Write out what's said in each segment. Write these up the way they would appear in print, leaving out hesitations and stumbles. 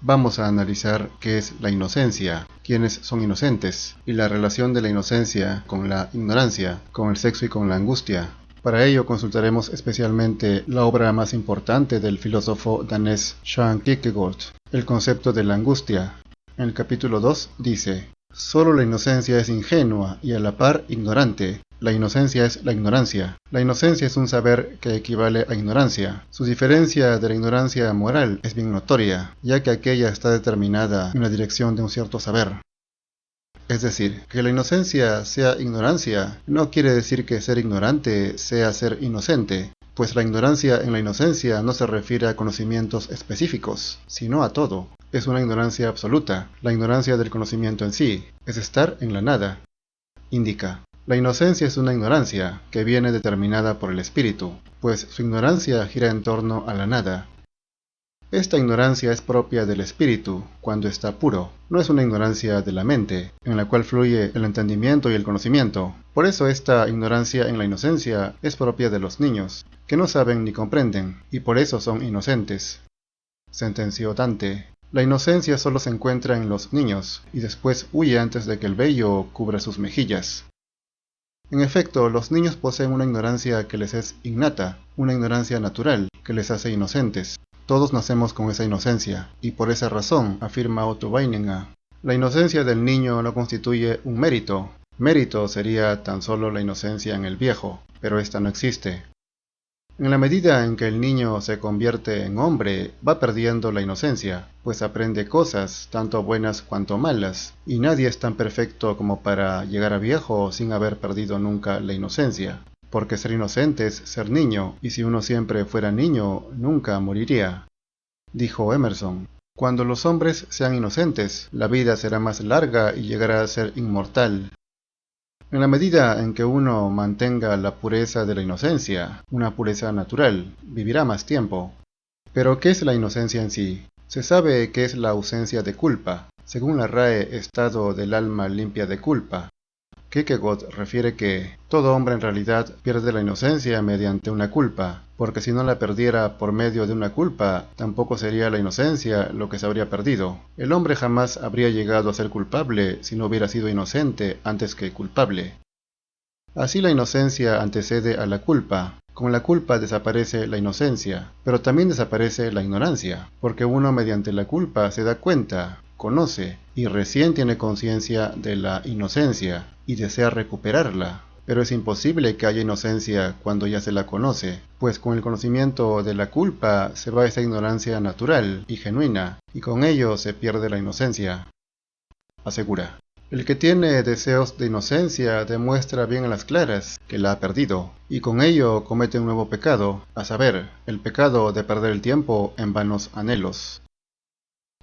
Vamos a analizar qué es la inocencia, quiénes son inocentes, y la relación de la inocencia con la ignorancia, con el sexo y con la angustia. Para ello consultaremos especialmente la obra más importante del filósofo danés Søren Kierkegaard, el concepto de la angustia. En el capítulo 2 dice: solo la inocencia es ingenua y a la par ignorante. La inocencia es la ignorancia. La inocencia es un saber que equivale a ignorancia. Su diferencia de la ignorancia moral es bien notoria, ya que aquella está determinada en la dirección de un cierto saber. Es decir, que la inocencia sea ignorancia no quiere decir que ser ignorante sea ser inocente, pues la ignorancia en la inocencia no se refiere a conocimientos específicos, sino a todo. Es una ignorancia absoluta, la ignorancia del conocimiento en sí, es estar en la nada. Indica: la inocencia es una ignorancia que viene determinada por el espíritu, pues su ignorancia gira en torno a la nada. Esta ignorancia es propia del espíritu cuando está puro, no es una ignorancia de la mente, en la cual fluye el entendimiento y el conocimiento. Por eso esta ignorancia en la inocencia es propia de los niños, que no saben ni comprenden, y por eso son inocentes. Sentenció Dante: la inocencia solo se encuentra en los niños, y después huye antes de que el vello cubra sus mejillas. En efecto, los niños poseen una ignorancia que les es innata, una ignorancia natural, que les hace inocentes. Todos nacemos con esa inocencia, y por esa razón, afirma Otto Weininger, la inocencia del niño no constituye un mérito. Mérito sería tan solo la inocencia en el viejo, pero esta no existe. En la medida en que el niño se convierte en hombre, va perdiendo la inocencia, pues aprende cosas, tanto buenas cuanto malas, y nadie es tan perfecto como para llegar a viejo sin haber perdido nunca la inocencia. Porque ser inocente es ser niño, y si uno siempre fuera niño, nunca moriría. Dijo Emerson: cuando los hombres sean inocentes, la vida será más larga y llegará a ser inmortal. En la medida en que uno mantenga la pureza de la inocencia, una pureza natural, vivirá más tiempo. Pero ¿qué es la inocencia en sí? Se sabe que es la ausencia de culpa, según la RAE, estado del alma limpia de culpa. Kierkegaard refiere que todo hombre en realidad pierde la inocencia mediante una culpa, porque si no la perdiera por medio de una culpa, tampoco sería la inocencia lo que se habría perdido. El hombre jamás habría llegado a ser culpable si no hubiera sido inocente antes que culpable. Así la inocencia antecede a la culpa. Con la culpa desaparece la inocencia, pero también desaparece la ignorancia, porque uno mediante la culpa se da cuenta, conoce, y recién tiene conciencia de la inocencia, y desea recuperarla. Pero es imposible que haya inocencia cuando ya se la conoce, pues con el conocimiento de la culpa se va esa ignorancia natural y genuina, y con ello se pierde la inocencia. Asegura: el que tiene deseos de inocencia demuestra bien a las claras que la ha perdido, y con ello comete un nuevo pecado, a saber, el pecado de perder el tiempo en vanos anhelos.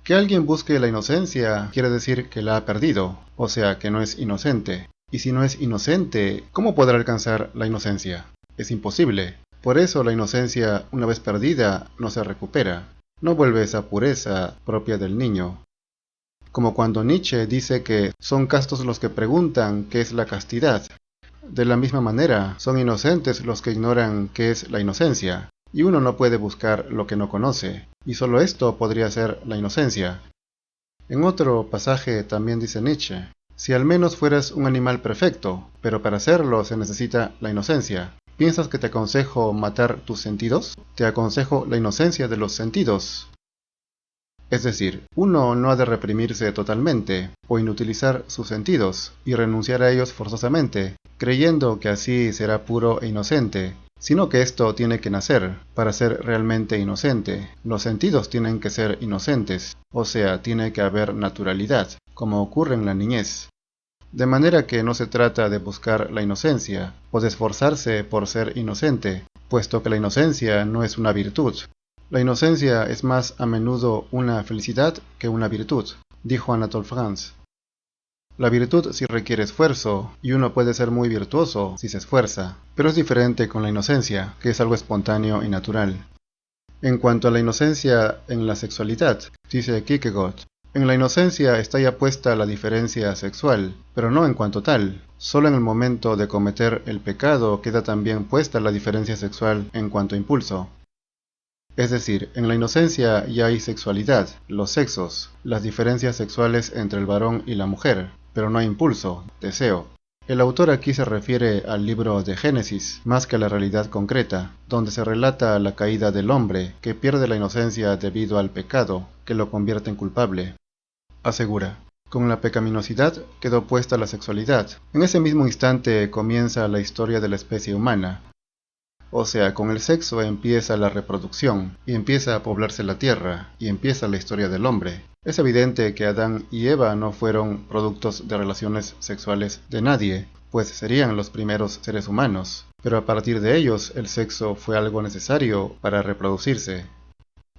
Que alguien busque la inocencia quiere decir que la ha perdido, o sea que no es inocente. Y si no es inocente, ¿cómo podrá alcanzar la inocencia? Es imposible. Por eso la inocencia, una vez perdida, no se recupera. No vuelve esa pureza propia del niño. Como cuando Nietzsche dice que son castos los que preguntan qué es la castidad. De la misma manera, son inocentes los que ignoran qué es la inocencia. Y uno no puede buscar lo que no conoce, y solo esto podría ser la inocencia. En otro pasaje también dice Nietzsche: si al menos fueras un animal perfecto, pero para hacerlo se necesita la inocencia. ¿Piensas que te aconsejo matar tus sentidos? Te aconsejo la inocencia de los sentidos. Es decir, uno no ha de reprimirse totalmente, o inutilizar sus sentidos, y renunciar a ellos forzosamente, creyendo que así será puro e inocente, sino que esto tiene que nacer, para ser realmente inocente. Los sentidos tienen que ser inocentes, o sea, tiene que haber naturalidad, como ocurre en la niñez. De manera que no se trata de buscar la inocencia, o de esforzarse por ser inocente, puesto que la inocencia no es una virtud. La inocencia es más a menudo una felicidad que una virtud, dijo Anatole France. La virtud sí requiere esfuerzo, y uno puede ser muy virtuoso si se esfuerza, pero es diferente con la inocencia, que es algo espontáneo y natural. En cuanto a la inocencia en la sexualidad, dice Kierkegaard, en la inocencia está ya puesta la diferencia sexual, pero no en cuanto tal. Solo en el momento de cometer el pecado queda también puesta la diferencia sexual en cuanto a impulso. Es decir, en la inocencia ya hay sexualidad, los sexos, las diferencias sexuales entre el varón y la mujer, pero no hay impulso, deseo. El autor aquí se refiere al libro de Génesis, más que a la realidad concreta, donde se relata la caída del hombre, que pierde la inocencia debido al pecado, que lo convierte en culpable. Asegura: con la pecaminosidad quedó puesta la sexualidad. En ese mismo instante comienza la historia de la especie humana. O sea, con el sexo empieza la reproducción, y empieza a poblarse la tierra, y empieza la historia del hombre. Es evidente que Adán y Eva no fueron productos de relaciones sexuales de nadie, pues serían los primeros seres humanos, pero a partir de ellos el sexo fue algo necesario para reproducirse.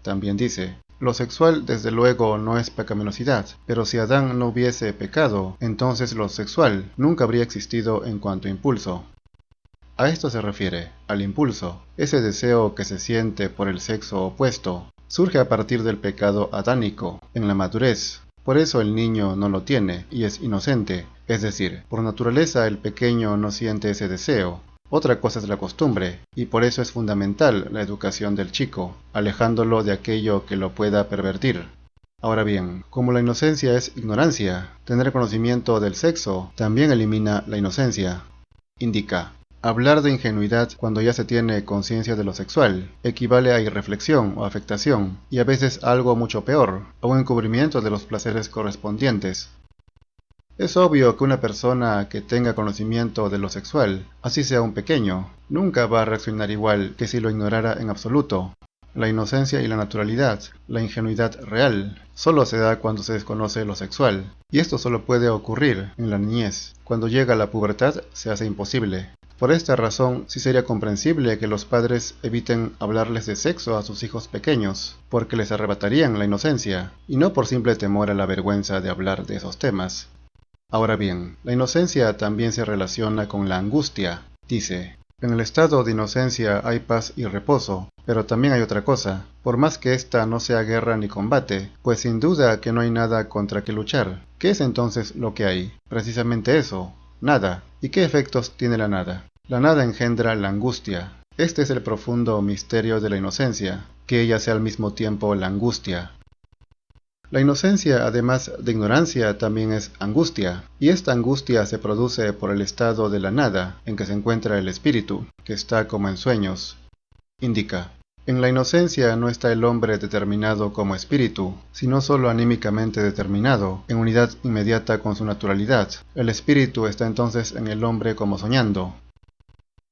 También dice: lo sexual desde luego no es pecaminosidad, pero si Adán no hubiese pecado, entonces lo sexual nunca habría existido en cuanto a impulso. A esto se refiere, al impulso. Ese deseo que se siente por el sexo opuesto surge a partir del pecado adánico, en la madurez. Por eso el niño no lo tiene y es inocente, es decir, por naturaleza el pequeño no siente ese deseo. Otra cosa es la costumbre, y por eso es fundamental la educación del chico, alejándolo de aquello que lo pueda pervertir. Ahora bien, como la inocencia es ignorancia, tener conocimiento del sexo también elimina la inocencia. Indica: hablar de ingenuidad cuando ya se tiene conciencia de lo sexual equivale a irreflexión o afectación, y a veces algo mucho peor, a un encubrimiento de los placeres correspondientes. Es obvio que una persona que tenga conocimiento de lo sexual, así sea un pequeño, nunca va a reaccionar igual que si lo ignorara en absoluto. La inocencia y la naturalidad, la ingenuidad real, solo se da cuando se desconoce lo sexual, y esto solo puede ocurrir en la niñez. Cuando llega la pubertad se hace imposible. Por esta razón, sí sería comprensible que los padres eviten hablarles de sexo a sus hijos pequeños, porque les arrebatarían la inocencia, y no por simple temor a la vergüenza de hablar de esos temas. Ahora bien, la inocencia también se relaciona con la angustia. Dice: en el estado de inocencia hay paz y reposo, pero también hay otra cosa, por más que esta no sea guerra ni combate, pues sin duda que no hay nada contra que luchar. ¿Qué es entonces lo que hay? Precisamente eso, nada. ¿Y qué efectos tiene la nada? La nada engendra la angustia. Este es el profundo misterio de la inocencia, que ella sea al mismo tiempo la angustia. La inocencia, además de ignorancia, también es angustia, y esta angustia se produce por el estado de la nada en que se encuentra el espíritu, que está como en sueños. Indica: en la inocencia no está el hombre determinado como espíritu, sino solo anímicamente determinado, en unidad inmediata con su naturalidad. El espíritu está entonces en el hombre como soñando.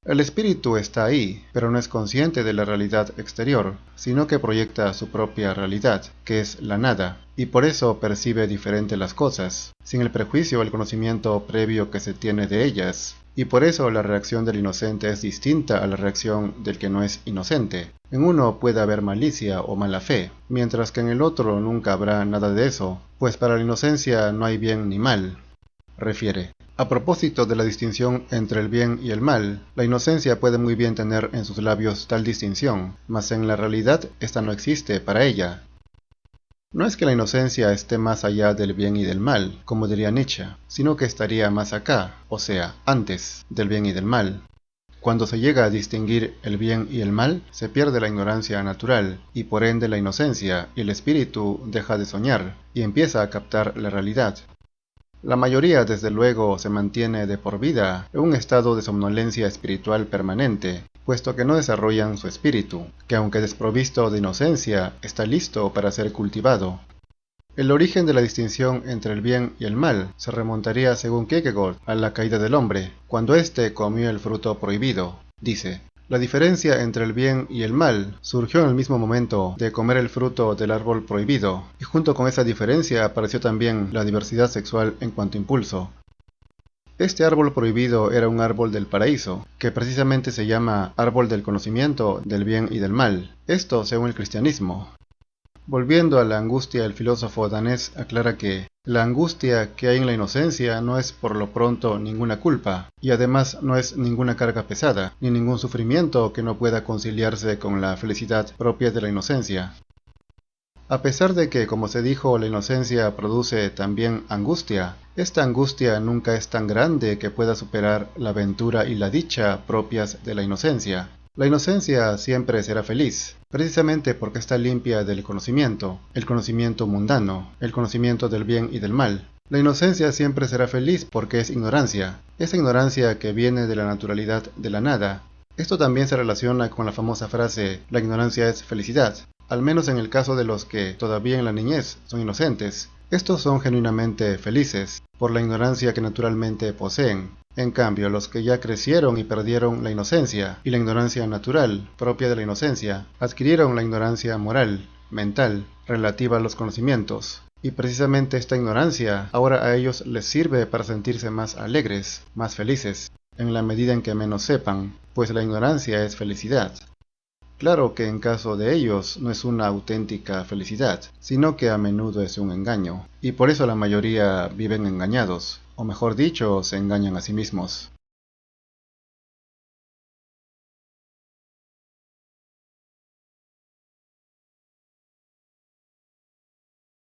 El espíritu está ahí, pero no es consciente de la realidad exterior, sino que proyecta su propia realidad, que es la nada, y por eso percibe diferente las cosas, sin el prejuicio o el conocimiento previo que se tiene de ellas, y por eso la reacción del inocente es distinta a la reacción del que no es inocente. En uno puede haber malicia o mala fe, mientras que en el otro nunca habrá nada de eso, pues para la inocencia no hay bien ni mal. Refiere: a propósito de la distinción entre el bien y el mal, la inocencia puede muy bien tener en sus labios tal distinción, mas en la realidad esta no existe para ella. No es que la inocencia esté más allá del bien y del mal, como diría Nietzsche, sino que estaría más acá, o sea, antes del bien y del mal. Cuando se llega a distinguir el bien y el mal, se pierde la ignorancia natural, y por ende la inocencia, y el espíritu deja de soñar, y empieza a captar la realidad. La mayoría, desde luego, se mantiene de por vida en un estado de somnolencia espiritual permanente, puesto que no desarrollan su espíritu, que aunque desprovisto de inocencia, está listo para ser cultivado. El origen de la distinción entre el bien y el mal se remontaría, según Kierkegaard, a la caída del hombre, cuando éste comió el fruto prohibido. Dice: la diferencia entre el bien y el mal surgió en el mismo momento de comer el fruto del árbol prohibido, y junto con esa diferencia apareció también la diversidad sexual en cuanto a impulso. Este árbol prohibido era un árbol del paraíso, que precisamente se llama árbol del conocimiento del bien y del mal, esto según el cristianismo. Volviendo a la angustia, el filósofo danés aclara que la angustia que hay en la inocencia no es por lo pronto ninguna culpa, y además no es ninguna carga pesada, ni ningún sufrimiento que no pueda conciliarse con la felicidad propia de la inocencia. A pesar de que, como se dijo, la inocencia produce también angustia, esta angustia nunca es tan grande que pueda superar la ventura y la dicha propias de la inocencia. La inocencia siempre será feliz, precisamente porque está limpia del conocimiento, el conocimiento mundano, el conocimiento del bien y del mal. La inocencia siempre será feliz porque es ignorancia, esa ignorancia que viene de la naturalidad de la nada. Esto también se relaciona con la famosa frase, la ignorancia es felicidad, al menos en el caso de los que todavía en la niñez son inocentes. Estos son genuinamente felices, por la ignorancia que naturalmente poseen. En cambio, los que ya crecieron y perdieron la inocencia y la ignorancia natural propia de la inocencia, adquirieron la ignorancia moral, mental, relativa a los conocimientos. Y precisamente esta ignorancia ahora a ellos les sirve para sentirse más alegres, más felices, en la medida en que menos sepan, pues la ignorancia es felicidad. Claro que en caso de ellos no es una auténtica felicidad, sino que a menudo es un engaño, y por eso la mayoría viven engañados, o mejor dicho, se engañan a sí mismos.